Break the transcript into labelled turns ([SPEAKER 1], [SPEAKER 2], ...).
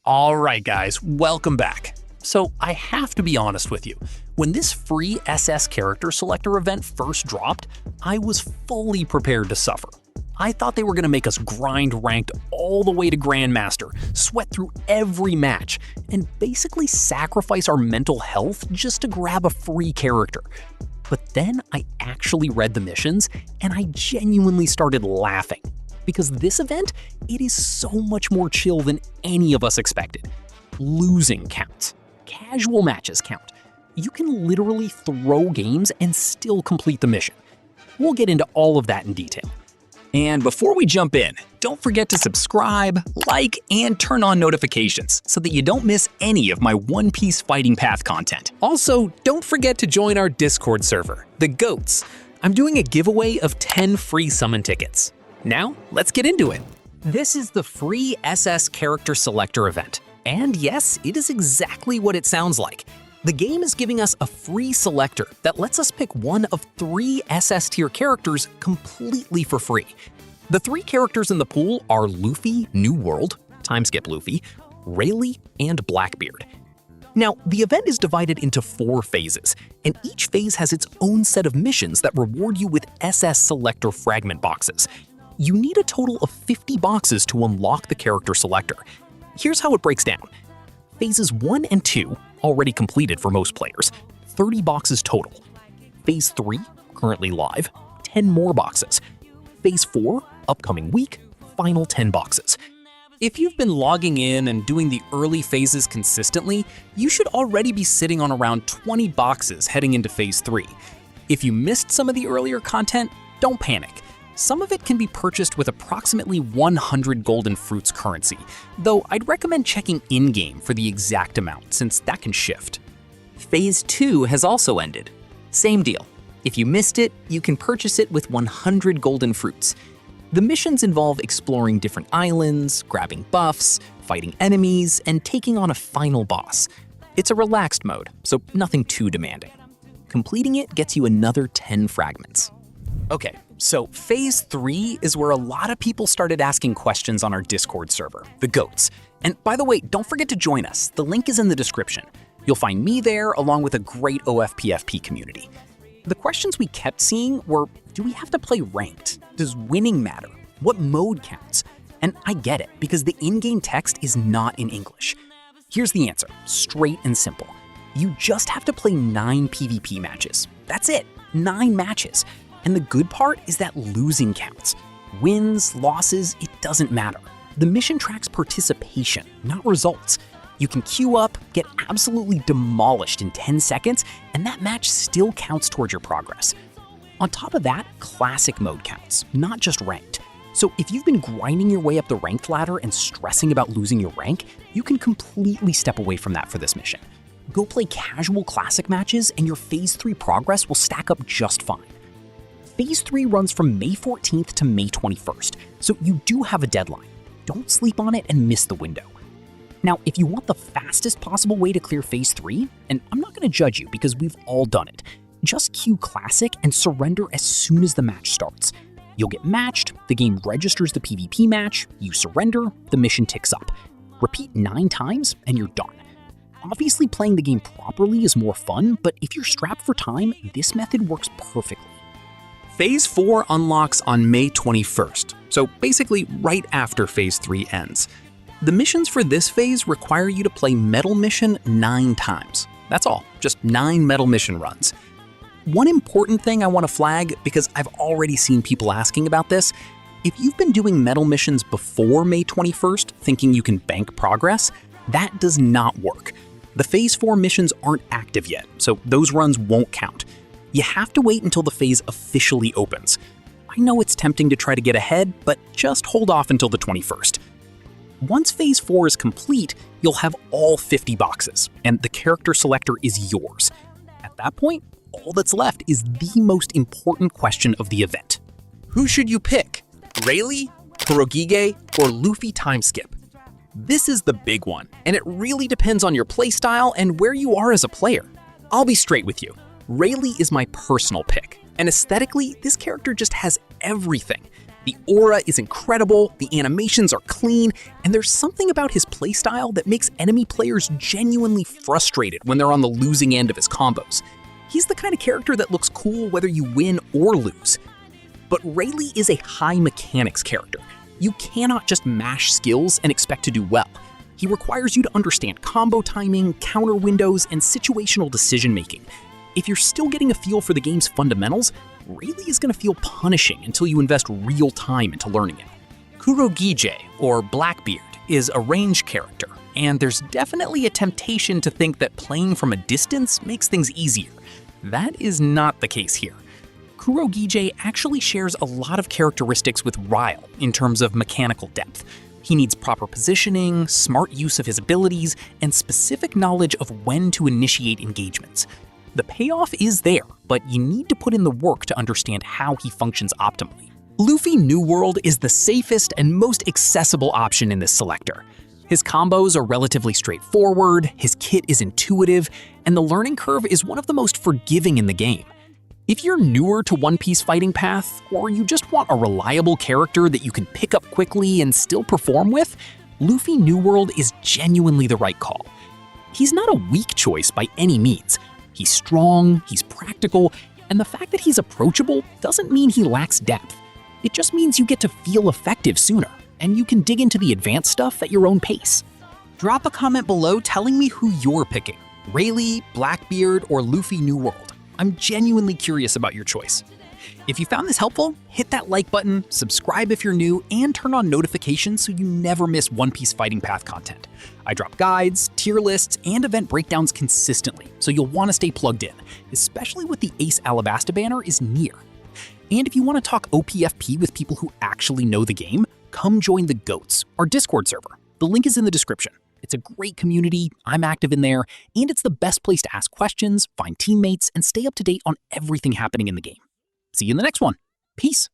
[SPEAKER 1] Alright guys, welcome back. So I have to be honest with you, when this free SS character selector event first dropped, I was fully prepared to suffer. I thought they were going to make us grind ranked all the way to Grandmaster, sweat through every match, and basically sacrifice our mental health just to grab a free character. But then I actually read the missions, and I genuinely started laughing. Because this event, it is so much more chill than any of us expected. Losing counts. Casual matches count. You can literally throw games and still complete the mission. We'll get into all of that in detail.
[SPEAKER 2] And before we jump in, don't forget to subscribe, like, and turn on notifications so that you don't miss any of my One Piece Fighting Path content.
[SPEAKER 1] Also, don't forget to join our Discord server, the GOATs. I'm doing a giveaway of 10 free summon tickets. Now, let's get into it. This is the free SS character selector event. And yes, it is exactly what it sounds like. The game is giving us a free selector that lets us pick one of 3 SS tier characters completely for free. The 3 characters in the pool are Luffy, New World, Timeskip Luffy, REYLEIGH, and Blackbeard. Now, the event is divided into 4 phases, and each phase has its own set of missions that reward you with SS selector fragment boxes. You need a total of 50 boxes to unlock the character selector. Here's how it breaks down. Phases 1 and 2, already completed for most players, 30 boxes total. Phase 3, currently live, 10 more boxes. Phase 4, upcoming week, final 10 boxes. If you've been logging in and doing the early phases consistently, you should already be sitting on around 20 boxes heading into Phase 3. If you missed some of the earlier content, don't panic. Some of it can be purchased with approximately 100 golden fruits currency, though I'd recommend checking in-game for the exact amount since that can shift.
[SPEAKER 2] Phase 2 has also ended. Same deal. If you missed it, you can purchase it with 100 golden fruits. The missions involve exploring different islands, grabbing buffs, fighting enemies, and taking on a final boss. It's a relaxed mode, so nothing too demanding. Completing it gets you another 10 fragments.
[SPEAKER 1] Okay, so Phase 3 is where a lot of people started asking questions on our Discord server, the GOATs. And by the way, don't forget to join us. The link is in the description. You'll find me there along with a great OFPFP community. The questions we kept seeing were, do we have to play ranked? Does winning matter? What mode counts? And I get it, because the in-game text is not in English. Here's the answer, straight and simple. You just have to play 9 PvP matches. That's it, 9 matches. And the good part is that losing counts. Wins, losses, it doesn't matter. The mission tracks participation, not results. You can queue up, get absolutely demolished in 10 seconds, and that match still counts towards your progress. On top of that, classic mode counts, not just ranked. So if you've been grinding your way up the ranked ladder and stressing about losing your rank, you can completely step away from that for this mission. Go play casual classic matches and your Phase 3 progress will stack up just fine. Phase 3 runs from May 14th to May 21st, so you do have a deadline. Don't sleep on it and miss the window. Now, if you want the fastest possible way to clear Phase 3, and I'm not going to judge you because we've all done it, just queue Classic and surrender as soon as the match starts. You'll get matched, the game registers the PvP match, you surrender, the mission ticks up. Repeat 9 times and you're done. Obviously, playing the game properly is more fun, but if you're strapped for time, this method works perfectly. Phase 4 unlocks on May 21st, so basically right after Phase 3 ends. The missions for this phase require you to play Metal Mission 9 times. That's all, just 9 Metal Mission runs. One important thing I want to flag, because I've already seen people asking about this, if you've been doing Metal Missions before May 21st thinking you can bank progress, that does not work. The Phase 4 missions aren't active yet, so those runs won't count. You have to wait until the phase officially opens. I know it's tempting to try to get ahead, but just hold off until the 21st. Once Phase 4 is complete, you'll have all 50 boxes, and the character selector is yours. At that point, all that's left is the most important question of the event. Who should you pick? REYLEIGH, Kurogige, or Luffy Timeskip? This is the big one, and it really depends on your playstyle and where you are as a player. I'll be straight with you. REYLEIGH is my personal pick, and aesthetically, this character just has everything. The aura is incredible, the animations are clean, and there's something about his playstyle that makes enemy players genuinely frustrated when they're on the losing end of his combos. He's the kind of character that looks cool whether you win or lose. But REYLEIGH is a high mechanics character. You cannot just mash skills and expect to do well. He requires you to understand combo timing, counter windows, and situational decision-making. If you're still getting a feel for the game's fundamentals, REYLEIGH is going to feel punishing until you invest real time into learning it. Kurogije, or Blackbeard, is a ranged character, and there's definitely a temptation to think that playing from a distance makes things easier. That is not the case here. Kurogije actually shares a lot of characteristics with REYLEIGH in terms of mechanical depth. He needs proper positioning, smart use of his abilities, and specific knowledge of when to initiate engagements. The payoff is there, but you need to put in the work to understand how he functions optimally. Luffy New World is the safest and most accessible option in this selector. His combos are relatively straightforward, his kit is intuitive, and the learning curve is one of the most forgiving in the game. If you're newer to One Piece fighting path, or you just want a reliable character that you can pick up quickly and still perform with, Luffy New World is genuinely the right call. He's not a weak choice by any means. He's strong, he's practical, and the fact that he's approachable doesn't mean he lacks depth. It just means you get to feel effective sooner, and you can dig into the advanced stuff at your own pace. Drop a comment below telling me who you're picking, REYLEIGH, Blackbeard, or Luffy New World. I'm genuinely curious about your choice. If you found this helpful, hit that like button, subscribe if you're new, and turn on notifications so you never miss One Piece Fighting Path content. I drop guides, tier lists, and event breakdowns consistently, so you'll want to stay plugged in, especially with the Ace Alabasta banner is near. And if you want to talk OPFP with people who actually know the game, come join the GOATs, our Discord server. The link is in the description. It's a great community, I'm active in there, and it's the best place to ask questions, find teammates, and stay up to date on everything happening in the game. See you in the next one. Peace.